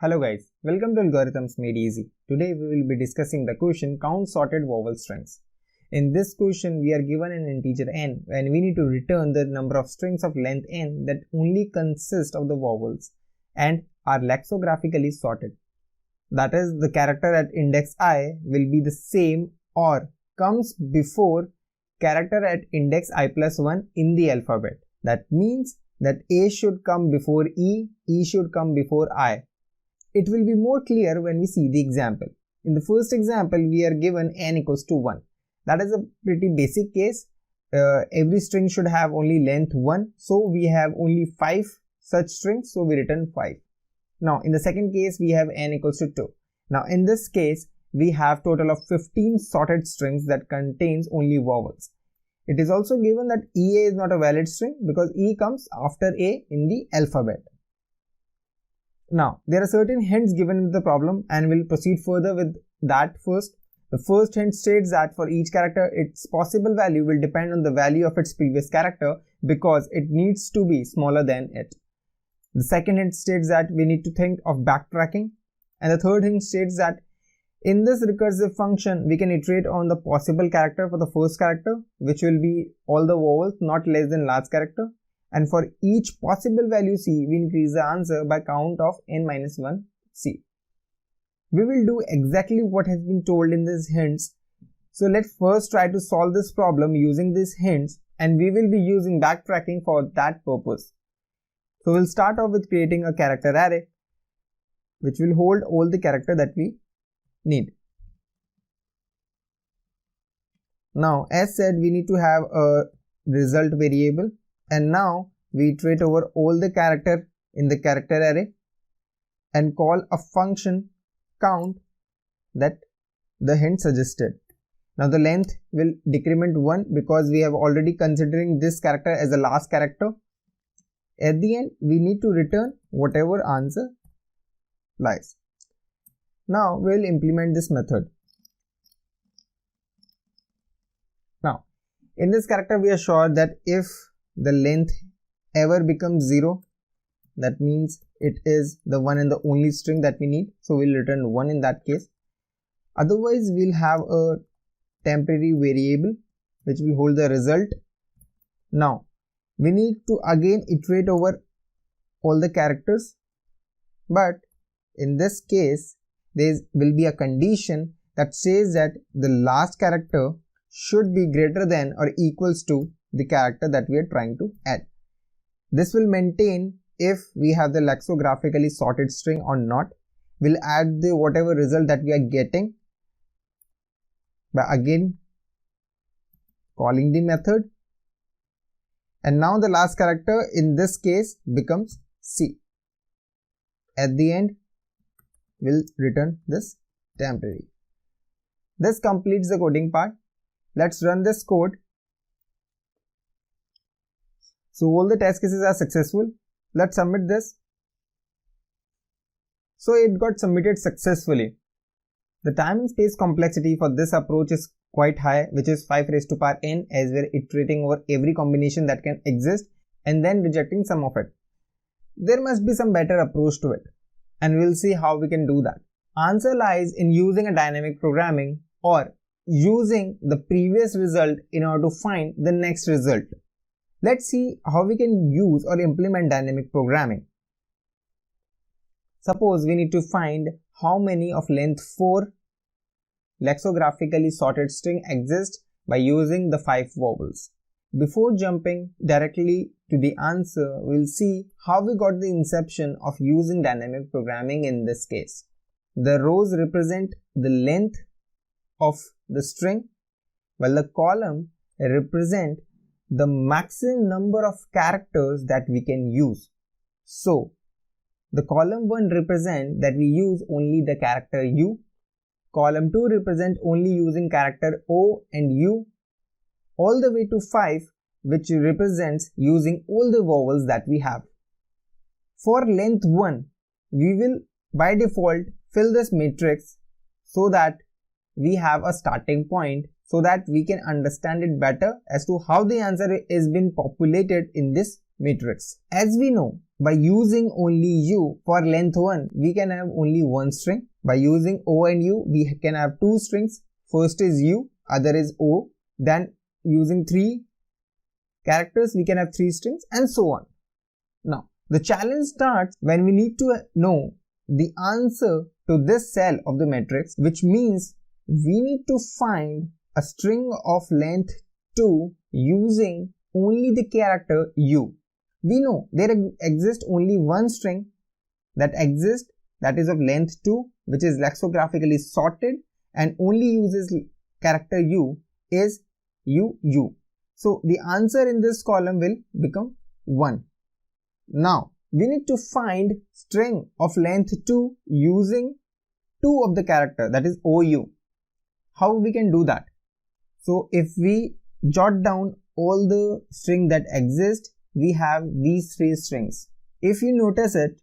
Hello guys, welcome to Algorithms Made Easy. Today we will be discussing the question count sorted vowel strings. In this question we are given an integer n and we need to return the number of strings of length n that only consist of the vowels and are lexicographically sorted. That is, the character at index I will be the same or comes before character at index I plus 1 in the alphabet. That means that A should come before E should come before I. It will be more clear when we see the example. In the first example, we are given n equals to 1. That is a pretty basic case. Every string should have only length 1. So we have only 5 such strings. So we return 5. Now in the second case, we have n equals to 2. Now in this case, we have total of 15 sorted strings that contains only vowels. It is also given that EA is not a valid string because E comes after A in the alphabet. Now, there are certain hints given in the problem and we'll proceed further with that first. The first hint states that for each character, its possible value will depend on the value of its previous character because it needs to be smaller than it. The second hint states that we need to think of backtracking. And the third hint states that in this recursive function, we can iterate on the possible character for the first character, which will be all the vowels not less than last character. And for each possible value c, we increase the answer by count of n-1 c. We will do exactly what has been told in these hints. So let's first try to solve this problem using these hints, and we will be using backtracking for that purpose. So we'll start off with creating a character array, which will hold all the character that we need. Now, as said, we need to have a result variable. And now we iterate over all the character in the character array and call a function count that the hint suggested. Now the length will decrement 1 because we have already considering this character as the last character. At the end, we need to return whatever answer lies. Now we will implement this method. Now in this character, we are sure that if the length ever becomes 0, that means it is the one and the only string that we need, so we'll return 1 in that case. Otherwise, we'll have a temporary variable which will hold the result. Now we need to again iterate over all the characters, but in this case there will be a condition that says that the last character should be greater than or equals to the character that we are trying to add. This will maintain if we have the lexicographically sorted string or not. We'll add the whatever result that we are getting by again calling the method. And now the last character in this case becomes C. At the end, we'll return this temporary. This completes the coding part. Let's run this code. So all the test cases are successful. Let's submit this. So it got submitted successfully. The time and space complexity for this approach is quite high, which is 5 raised to power n, as we're iterating over every combination that can exist and then rejecting some of it. There must be some better approach to it, and we'll see how we can do that. Answer lies in using a dynamic programming or using the previous result in order to find the next result. Let's see how we can use or implement dynamic programming. Suppose we need to find how many of length 4 lexicographically sorted string exist by using the 5 vowels. Before jumping directly to the answer, we'll see how we got the inception of using dynamic programming in this case. The rows represent the length of the string, while the column represent the maximum number of characters that we can use. So the column 1 represent that we use only the character U. Column 2 represent only using character O and U, all the way to 5, which represents using all the vowels that we have. For length 1, we will by default fill this matrix so that we have a starting point, so that we can understand it better as to how the answer is been populated in this matrix. As we know by using only u for length 1, we can have only one string. By using o and u, we can have two strings. First is u, other is o. Then using 3 characters, we can have 3 strings, and so on. Now, the challenge starts when we need to know the answer to this cell of the matrix, which means we need to find a string of length 2 using only the character u. We know there exists only one string that exists, that is of length 2, which is lexicographically sorted and only uses character u, is u. So the answer in this column will become 1. Now we need to find string of length 2 using 2 of the character, that is ou. How we can do that? So if we jot down all the string that exist, we have these 3 strings. If you notice it,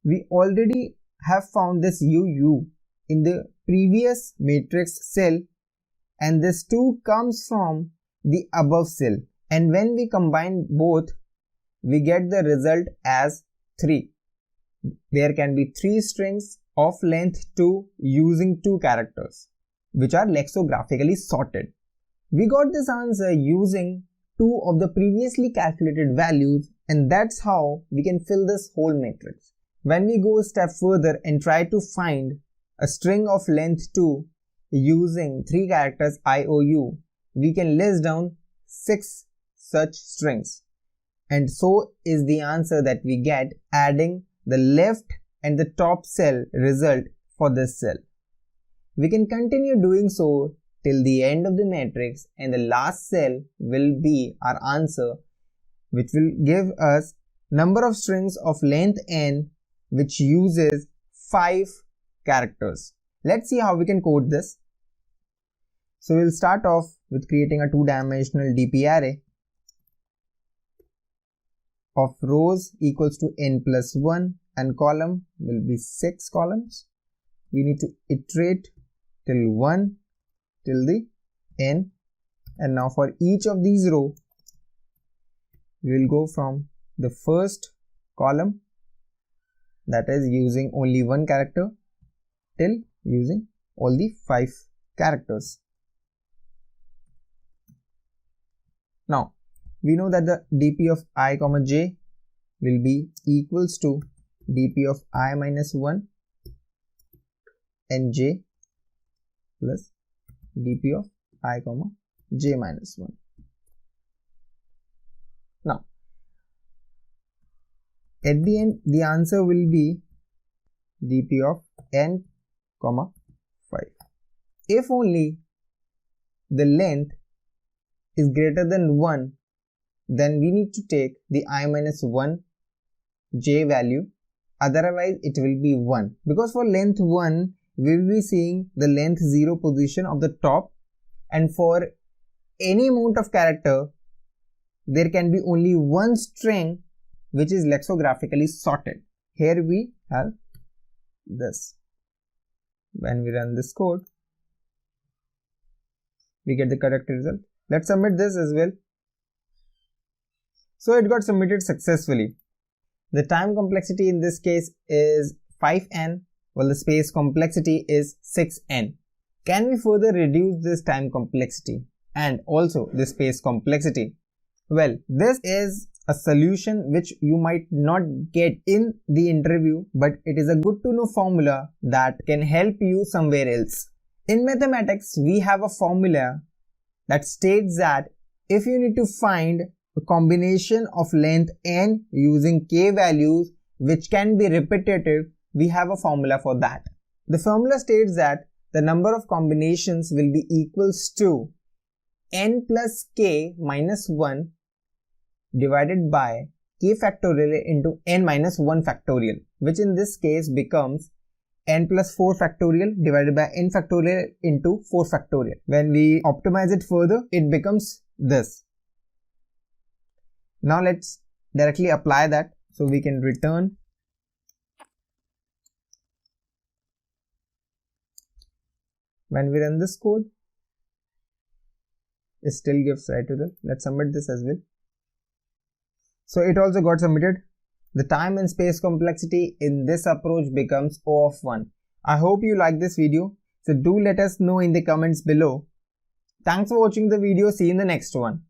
we already have found this uu in the previous matrix cell, and this 2 comes from the above cell, and when we combine both, we get the result as 3. There can be 3 strings of length 2 using 2 characters, which are lexicographically sorted. We got this answer using 2 of the previously calculated values, and that's how we can fill this whole matrix. When we go a step further and try to find a string of length 2 using 3 characters IOU, we can list down 6 such strings. And so is the answer that we get adding the left and the top cell result for this cell. We can continue doing so till the end of the matrix, and the last cell will be our answer, which will give us number of strings of length n which uses 5 characters. Let's see how we can code this. So we'll start off with creating a 2-dimensional DP array of rows equals to n plus 1, and column will be 6 columns. We need to iterate till 1 till the n, and now for each of these rows, we will go from the first column, that is using only 1 character, till using all the 5 characters. Now we know that the dp of I comma j will be equals to dp of I minus 1 and j plus dp of I comma j minus 1. Now at the end, the answer will be dp of n comma 5. If only the length is greater than 1, then we need to take the I minus 1 j value, otherwise it will be 1, because for length 1 we will be seeing the length 0 position of the top, and for any amount of character there can be only one string which is lexicographically sorted. Here we have this. When we run this code, we get the correct result. Let's submit this as well. So it got submitted successfully. The time complexity in this case is 5n, while the space complexity is 6n. Can we further reduce this time complexity and also the space complexity? Well, this is a solution which you might not get in the interview, but it is a good to know formula that can help you somewhere else. In mathematics, we have a formula that states that if you need to find a combination of length n using k values which can be repetitive, we have a formula for that. The formula states that the number of combinations will be equals to n plus k minus 1 divided by k factorial into n minus 1 factorial, which in this case becomes n plus 4 factorial divided by n factorial into 4 factorial. When we optimize it further, it becomes this. Now let's directly apply that. So we can return when we run this code, it still gives right result. Let's submit this as well. So it also got submitted. The time and space complexity in this approach becomes O of 1. I hope you like this video, so do let us know in the comments below. Thanks for watching the video. See you in the next one.